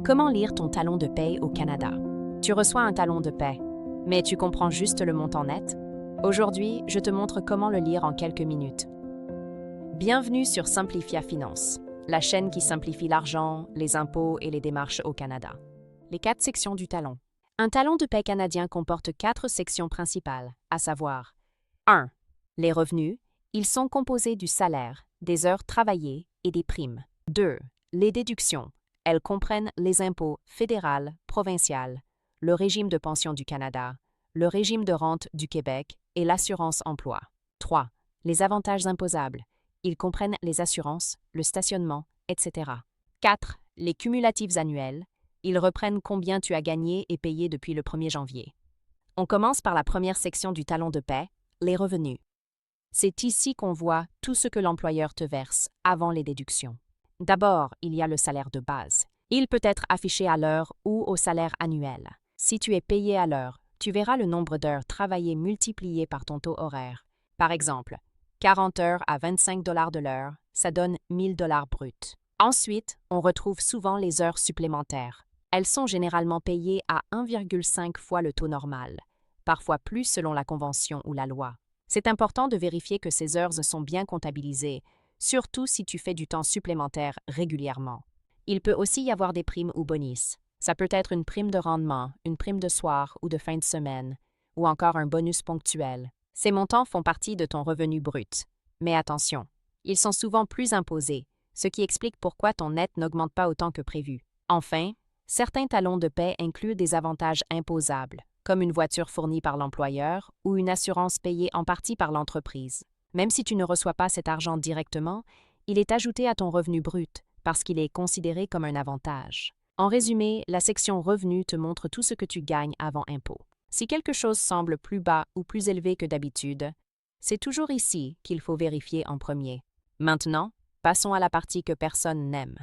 Comment lire ton talon de paie au Canada? Tu reçois un talon de paie, mais tu comprends juste le montant net? Aujourd'hui, je te montre comment le lire en quelques minutes. Bienvenue sur Simplifia Finance, la chaîne qui simplifie l'argent, les impôts et les démarches au Canada. Les 4 sections du talon. Un talon de paie canadien comporte 4 sections principales, à savoir 1. Les revenus. Ils sont composés du salaire, des heures travaillées et des primes. 2. Les déductions. Elles comprennent les impôts fédéral, provincial, le régime de pension du Canada, le régime de rente du Québec et l'assurance emploi. 3. Les avantages imposables. Ils comprennent les assurances, le stationnement, etc. 4. Les cumulatifs annuels. Ils reprennent combien tu as gagné et payé depuis le 1er janvier. On commence par la première section du talon de paie, les revenus. C'est ici qu'on voit tout ce que l'employeur te verse avant les déductions. D'abord, il y a le salaire de base. Il peut être affiché à l'heure ou au salaire annuel. Si tu es payé à l'heure, tu verras le nombre d'heures travaillées multiplié par ton taux horaire. Par exemple, 40 heures à 25 $ de l'heure, ça donne 1 000 $ bruts. Ensuite, on retrouve souvent les heures supplémentaires. Elles sont généralement payées à 1,5 fois le taux normal, parfois plus selon la convention ou la loi. C'est important de vérifier que ces heures sont bien comptabilisées, surtout si tu fais du temps supplémentaire régulièrement. Il peut aussi y avoir des primes ou bonus. Ça peut être une prime de rendement, une prime de soir ou de fin de semaine, ou encore un bonus ponctuel. Ces montants font partie de ton revenu brut. Mais attention, ils sont souvent plus imposés, ce qui explique pourquoi ton net n'augmente pas autant que prévu. Enfin, certains talons de paie incluent des avantages imposables, comme une voiture fournie par l'employeur ou une assurance payée en partie par l'entreprise. Même si tu ne reçois pas cet argent directement, il est ajouté à ton revenu brut parce qu'il est considéré comme un avantage. En résumé, la section Revenus te montre tout ce que tu gagnes avant impôt. Si quelque chose semble plus bas ou plus élevé que d'habitude, c'est toujours ici qu'il faut vérifier en premier. Maintenant, passons à la partie que personne n'aime.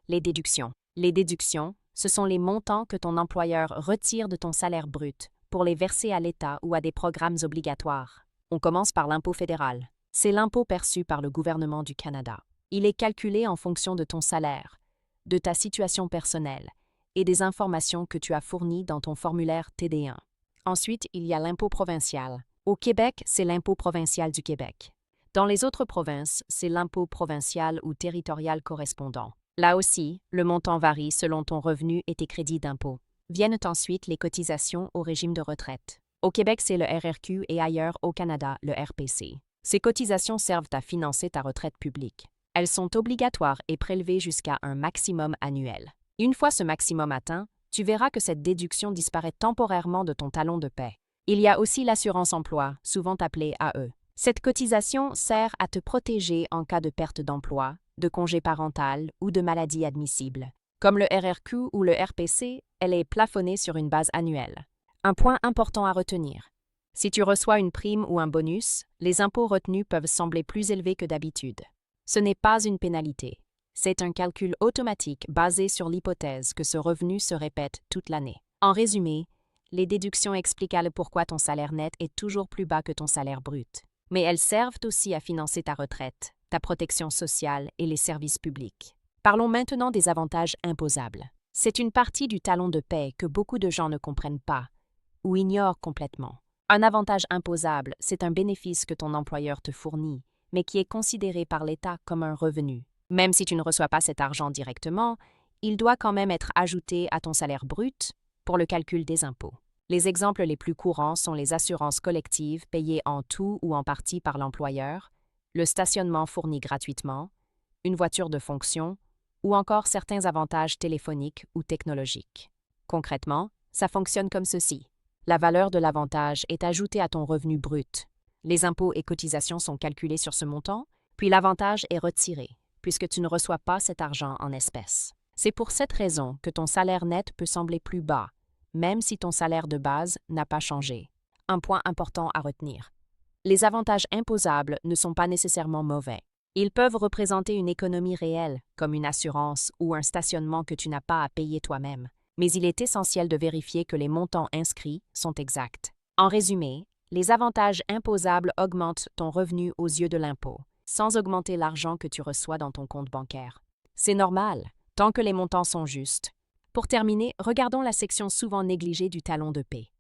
Les déductions. Les déductions, ce sont les montants que ton employeur retire de ton salaire brut pour les verser à l'État ou à des programmes obligatoires. On commence par l'impôt fédéral. C'est l'impôt perçu par le gouvernement du Canada. Il est calculé en fonction de ton salaire, de ta situation personnelle et des informations que tu as fournies dans ton formulaire TD1. Ensuite, il y a l'impôt provincial. Au Québec, c'est l'impôt provincial du Québec. Dans les autres provinces, c'est l'impôt provincial ou territorial correspondant. Là aussi, le montant varie selon ton revenu et tes crédits d'impôt. Viennent ensuite les cotisations au régime de retraite. Au Québec, c'est le RRQ et ailleurs au Canada, le RPC. Ces cotisations servent à financer ta retraite publique. Elles sont obligatoires et prélevées jusqu'à un maximum annuel. Une fois ce maximum atteint, tu verras que cette déduction disparaît temporairement de ton talon de paie. Il y a aussi l'assurance emploi, souvent appelée AE. Cette cotisation sert à te protéger en cas de perte d'emploi, de congé parental ou de maladie admissible. Comme le RRQ ou le RPC, elle est plafonnée sur une base annuelle. Un point important à retenir. Si tu reçois une prime ou un bonus, les impôts retenus peuvent sembler plus élevés que d'habitude. Ce n'est pas une pénalité. C'est un calcul automatique basé sur l'hypothèse que ce revenu se répète toute l'année. En résumé, les déductions expliquent pourquoi ton salaire net est toujours plus bas que ton salaire brut. Mais elles servent aussi à financer ta retraite, ta protection sociale et les services publics. Parlons maintenant des avantages imposables. C'est une partie du talon de paie que beaucoup de gens ne comprennent pas ou ignorent complètement. Un avantage imposable, c'est un bénéfice que ton employeur te fournit, mais qui est considéré par l'État comme un revenu. Même si tu ne reçois pas cet argent directement, il doit quand même être ajouté à ton salaire brut pour le calcul des impôts. Les exemples les plus courants sont les assurances collectives payées en tout ou en partie par l'employeur, le stationnement fourni gratuitement, une voiture de fonction ou encore certains avantages téléphoniques ou technologiques. Concrètement, ça fonctionne comme ceci. La valeur de l'avantage est ajoutée à ton revenu brut. Les impôts et cotisations sont calculés sur ce montant, puis l'avantage est retiré, puisque tu ne reçois pas cet argent en espèces. C'est pour cette raison que ton salaire net peut sembler plus bas, même si ton salaire de base n'a pas changé. Un point important à retenir. Les avantages imposables ne sont pas nécessairement mauvais. Ils peuvent représenter une économie réelle, comme une assurance ou un stationnement que tu n'as pas à payer toi-même. Mais il est essentiel de vérifier que les montants inscrits sont exacts. En résumé, les avantages imposables augmentent ton revenu aux yeux de l'impôt, sans augmenter l'argent que tu reçois dans ton compte bancaire. C'est normal, tant que les montants sont justes. Pour terminer, regardons la section souvent négligée du talon de paie.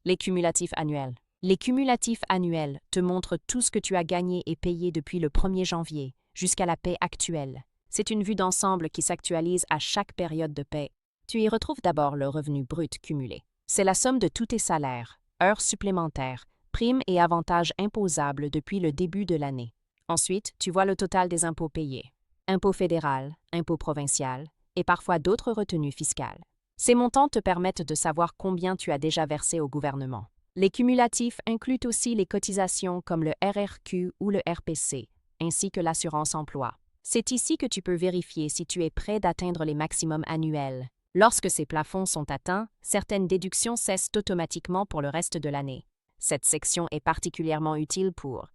Les cumulatifs annuels. Les cumulatifs annuels te montrent tout ce que tu as gagné et payé depuis le 1er janvier jusqu'à la paie actuelle. C'est une vue d'ensemble qui s'actualise à chaque période de paie. Tu y retrouves d'abord le revenu brut cumulé. C'est la somme de tous tes salaires, heures supplémentaires, primes et avantages imposables depuis le début de l'année. Ensuite, tu vois le total des impôts payés. Impôts fédéral, impôts provincial et parfois d'autres retenues fiscales. Ces montants te permettent de savoir combien tu as déjà versé au gouvernement. Les cumulatifs incluent aussi les cotisations comme le RRQ ou le RPC, ainsi que l'assurance emploi. C'est ici que tu peux vérifier si tu es prêt d'atteindre les maximums annuels. Lorsque ces plafonds sont atteints, certaines déductions cessent automatiquement pour le reste de l'année. Cette section est particulièrement utile pour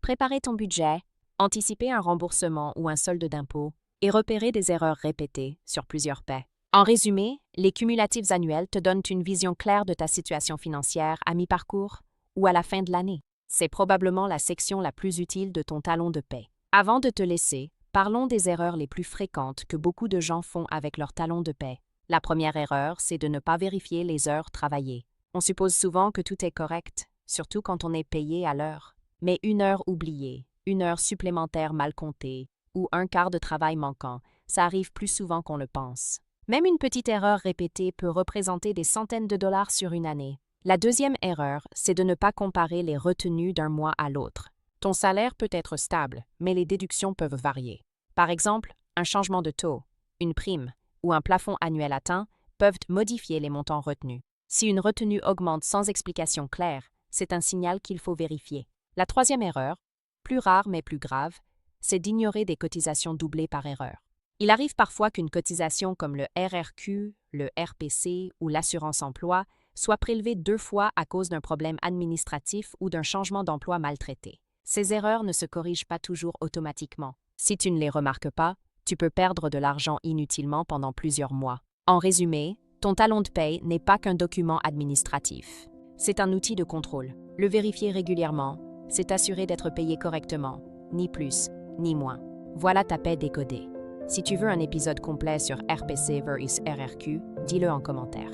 préparer ton budget, anticiper un remboursement ou un solde d'impôt et repérer des erreurs répétées sur plusieurs paies. En résumé, les cumulatifs annuels te donnent une vision claire de ta situation financière à mi-parcours ou à la fin de l'année. C'est probablement la section la plus utile de ton talon de paie. Avant de te laisser, parlons des erreurs les plus fréquentes que beaucoup de gens font avec leur talon de paie. La première erreur, c'est de ne pas vérifier les heures travaillées. On suppose souvent que tout est correct, surtout quand on est payé à l'heure. Mais une heure oubliée, une heure supplémentaire mal comptée ou un quart de travail manquant, ça arrive plus souvent qu'on le pense. Même une petite erreur répétée peut représenter des centaines de dollars sur une année. La deuxième erreur, c'est de ne pas comparer les retenues d'un mois à l'autre. Ton salaire peut être stable, mais les déductions peuvent varier. Par exemple, un changement de taux, une prime ou un plafond annuel atteint peuvent modifier les montants retenus. Si une retenue augmente sans explication claire, c'est un signal qu'il faut vérifier. La troisième erreur, plus rare mais plus grave, c'est d'ignorer des cotisations doublées par erreur. Il arrive parfois qu'une cotisation comme le RRQ, le RPC ou l'assurance emploi soit prélevée 2 fois à cause d'un problème administratif ou d'un changement d'emploi mal traité. Ces erreurs ne se corrigent pas toujours automatiquement. Si tu ne les remarques pas, tu peux perdre de l'argent inutilement pendant plusieurs mois. En résumé, ton talon de paie n'est pas qu'un document administratif. C'est un outil de contrôle. Le vérifier régulièrement, c'est t'assurer d'être payé correctement, ni plus, ni moins. Voilà ta paie décodée. Si tu veux un épisode complet sur RPC versus RRQ, dis-le en commentaire.